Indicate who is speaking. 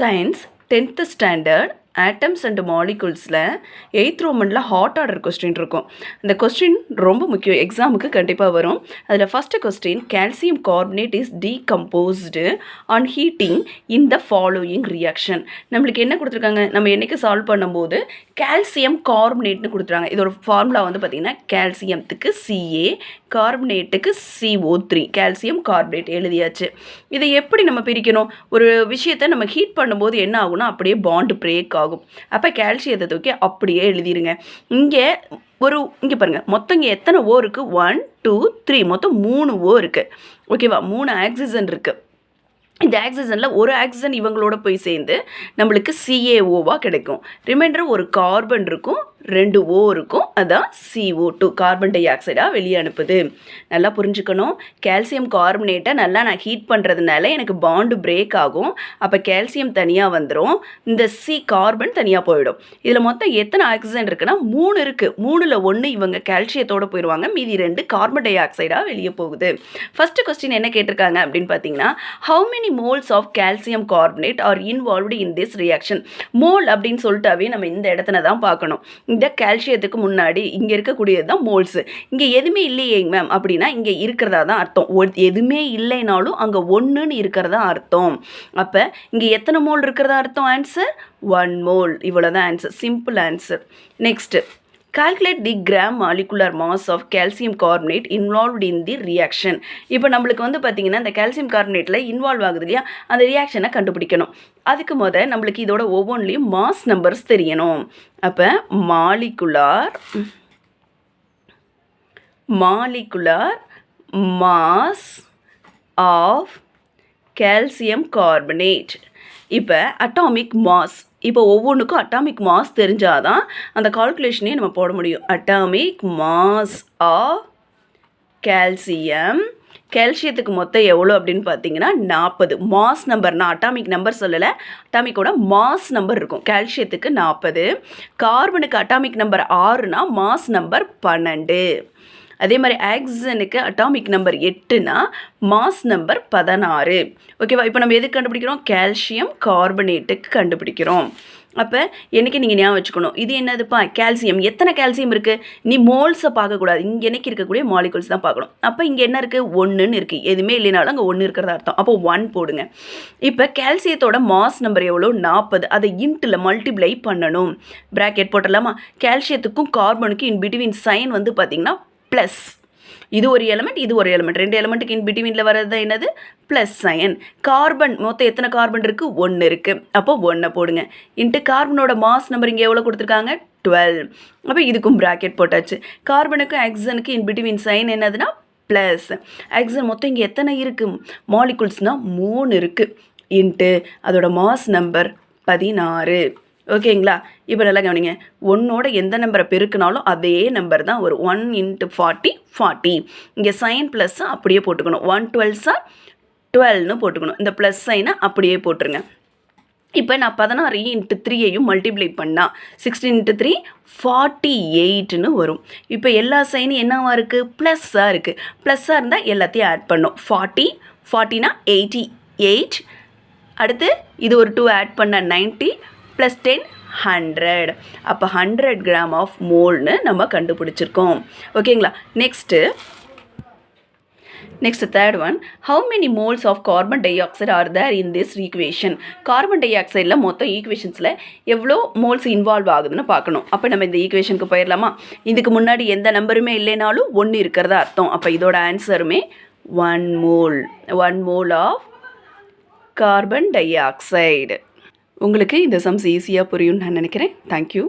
Speaker 1: Science 10th standard atoms and மாலிகுல்ஸில் 8th ரோமனில் hot order question இருக்கும். இந்த கொஸ்டின் ரொம்ப முக்கியம், எக்ஸாமுக்கு கண்டிப்பாக வரும். அதில் first question, calcium carbonate is decomposed on heating in the following reaction. நம்மளுக்கு என்ன கொடுத்துருக்காங்க, நம்ம என்றைக்கு சால்வ் பண்ணும்போது கால்சியம் கார்பனேட்னு கொடுத்துருக்காங்க. இதோட ஃபார்முலா வந்து பார்த்திங்கன்னா கால்சியத்துக்கு Ca, கார்பனேட்டுக்கு CO3, கால்சியம் கார்பனேட் எழுதியாச்சு. இதை எப்படி நம்ம பிரிக்கணும்? ஒரு விஷயத்தை நம்ம ஹீட் பண்ணும்போது என்ன ஆகும்னா அப்படியே பாண்டு பிரேக் ஆகும். அப்போ கால்சியத்தை தூக்கி அப்படியே எழுதிடுங்க. இங்கே பாருங்கள், மொத்தம் இங்கே எத்தனை ஓ இருக்குது? 1 2 3, மொத்தம் 3 ஓ இருக்குது. ஓகேவா? 3 ஆக்சிஜன் இருக்குது. இந்த ஆக்சிஜனில் ஒரு ஆக்சிஜன் இவங்களோட போய் சேர்ந்து நம்மளுக்கு CaOவாக கிடைக்கும். ரிமைண்டர் ஒரு கார்பன் இருக்கும், 2 ஓ இருக்கும், அதான் CO2, கார்பன் டை ஆக்சைடாக வெளியே அனுப்புது. நல்லா புரிஞ்சுக்கணும். கால்சியம் கார்பனேட்டை நல்லா நான் ஹீட் பண்ணுறதுனால எனக்கு பாண்டு பிரேக் ஆகும். அப்போ கால்சியம் தனியாக வந்துடும், இந்த கார்பன் தனியாக போயிடும். இதில் மொத்தம் எத்தனை ஆக்சிஜன் இருக்குன்னா 3 இருக்குது. 3ல் 1 இவங்க கால்சியத்தோடு போயிடுவாங்க, மீதி 2 கார்பன் டை ஆக்சைடாக வெளியே போகுது. ஃபஸ்ட்டு கொஸ்டின் என்ன கேட்டிருக்காங்க அப்படின்னு பார்த்தீங்கன்னா, how many moles of calcium carbonate are involved in this reaction. Mole அப்படின்னு சொல்லிட்டாவே நம்ம இந்த இடத்துல தான் பார்க்கணும். இந்த கால்சியத்துக்கு முன்னாடி இங்கே இருக்கக்கூடியது தான் மோல்ஸ். இங்கே எதுவுமே இல்லையே மேம் அப்படின்னா இங்கே இருக்கிறதா தான் அர்த்தம். எதுவுமே இல்லைனாலும் அங்கே 1ன்னு இருக்கிறதா அர்த்தம். அப்போ இங்கே எத்தனை மோல் இருக்கிறதா அர்த்தம்? Answer 1 mole. இவ்வளோ தான் answer, simple answer. Next, calculate the gram molecular mass of calcium carbonate involved in the reaction. இப்போ நம்மளுக்கு வந்து பார்த்திங்கன்னா இந்த கால்சியம் கார்பனேட்டில் இன்வால்வ் ஆகுது இல்லையா, அந்த ரியாக்ஷனை கண்டுபிடிக்கணும். அதுக்கு நம்மளுக்கு இதோட ஒவ்வொன்றிலையும் மாஸ் நம்பர்ஸ் தெரியணும். அப்போ molecular mass of calcium carbonate. இப்போ அட்டாமிக் மாஸ், இப்போ ஒவ்வொன்றுக்கும் அட்டாமிக் மாஸ் தெரிஞ்சால் தான் அந்த கால்குலேஷனே நம்ம போட முடியும். அட்டாமிக் மாஸ் ஆஃப் கால்சியத்துக்கு மொத்தம் எவ்வளோ அப்படின்னு பார்த்தீங்கன்னா 40. மாஸ் நம்பர்னா அட்டாமிக் நம்பர் சொல்லலை, அட்டாமிக்கோட மாஸ் நம்பர் இருக்கும். கால்சியத்துக்கு 40, கார்பனுக்கு அட்டாமிக் நம்பர் 6னா மாஸ் நம்பர் 12. அதே மாதிரி ஆக்சிஜனுக்கு அட்டாமிக் நம்பர் 8னா மாஸ் நம்பர் 16. ஓகேவா? இப்போ நம்ம எதுக்கு கண்டுபிடிக்கிறோம்? கால்சியம் கார்பனேட்டுக்கு கண்டுபிடிக்கிறோம். அப்போ என்னைக்கு நீங்கள் ஞாபகம் வச்சுக்கணும், இது என்னதுப்பா? கால்சியம். எத்தனை கால்சியம் இருக்குது? நீ மோல்ஸை பார்க்கக்கூடாது, இங்கே என்னைக்கு இருக்கக்கூடிய மாலிகுல்ஸ் தான் பார்க்கணும். அப்போ இங்கே என்ன இருக்குது? 1ன்னு இருக்குது. எதுவுமே இல்லைனாலும் அங்கே 1 இருக்கிறதா அர்த்தம். அப்போ 1 போடுங்க. இப்போ கால்சியத்தோட மாஸ் நம்பர் எவ்வளோ? 40. அதை இன்ட்டில் மல்டிப்ளை பண்ணணும். ப்ராக்கெட் போட்டலாமா? கால்சியத்துக்கும் கார்பனுக்கும் இன் பிட்வீன் சைன் வந்து பார்த்திங்கன்னா ப்ளஸ். இது ஒரு எலமெண்ட், இது ஒரு எலமெண்ட், 2 எலமெண்ட்டுக்கு இன் பிட்வீனில் வர்றது என்னது? Plus sine. கார்பன் மொத்தம் எத்தனை கார்பன் இருக்குது? 1 இருக்குது. அப்போ 1 போடுங்க. இன்ட்டு கார்பனோட மாஸ் நம்பர் இங்கே எவ்வளோ கொடுத்துருக்காங்க? 12. அப்போ இதுக்கும் ப்ராக்கெட் போட்டாச்சு. கார்பனுக்கும் ஆக்சிஜனுக்கு இன் பிட்வீன் சைன் என்னதுன்னா ப்ளஸ். ஆக்சிஜன் மொத்தம் இங்கே எத்தனை இருக்குது? மாலிகுல்ஸ்னால் 3 இருக்குது. இன்ட்டு அதோட மாஸ் நம்பர் 16. ஓகேங்களா? இப்போ நல்லா கவனிங்க, 1ஓட எந்த நம்பரை பெருக்கினாலும் அதே நம்பர் தான் வரும். 1 × 40 40. இங்கே சைன் ப்ளஸ்ஸை அப்படியே போட்டுக்கணும். 1 12 12ன்னு போட்டுக்கணும். இந்த ப்ளஸ் சைனை அப்படியே போட்டுருங்க. இப்போ நான் 16 × 3ஐயும் மல்டிப்ளை பண்ணால் 16 × 3 48ன்னு வரும். இப்போ எல்லா சைனும் என்னவாக இருக்குது? ப்ளஸ்ஸாக இருக்குது. ப்ளஸ்ஸாக இருந்தால் எல்லாத்தையும் ஆட் பண்ணோம். 40னா 88. அடுத்து இது ஒரு 2 ஆட் பண்ண 90 + 10 100. அப்போ 100 கிராம் ஆஃப் மோல்னு நம்ம கண்டுபிடிச்சிருக்கோம். ஓகேங்களா? Next third one, how many moles of carbon dioxide are there in this equation. Carbon டை ஆக்சைடில் மொத்தம் ஈக்குவேஷன்ஸில் எவ்வளோ மோல்ஸ் இன்வால்வ் ஆகுதுன்னு பார்க்கணும். அப்போ நம்ம இந்த ஈக்குவேஷனுக்கு போயிடலாமா? இதுக்கு முன்னாடி எந்த நம்பருமே இல்லைனாலும் 1 இருக்கிறதா அர்த்தம். அப்போ இதோட ஆன்சருமே 1 mole of carbon dioxide. உங்களுக்கு இந்த சம்ஸ் ஈஸியாக புரியும்னு நான் நினைக்கிறேன். தேங்க்யூ.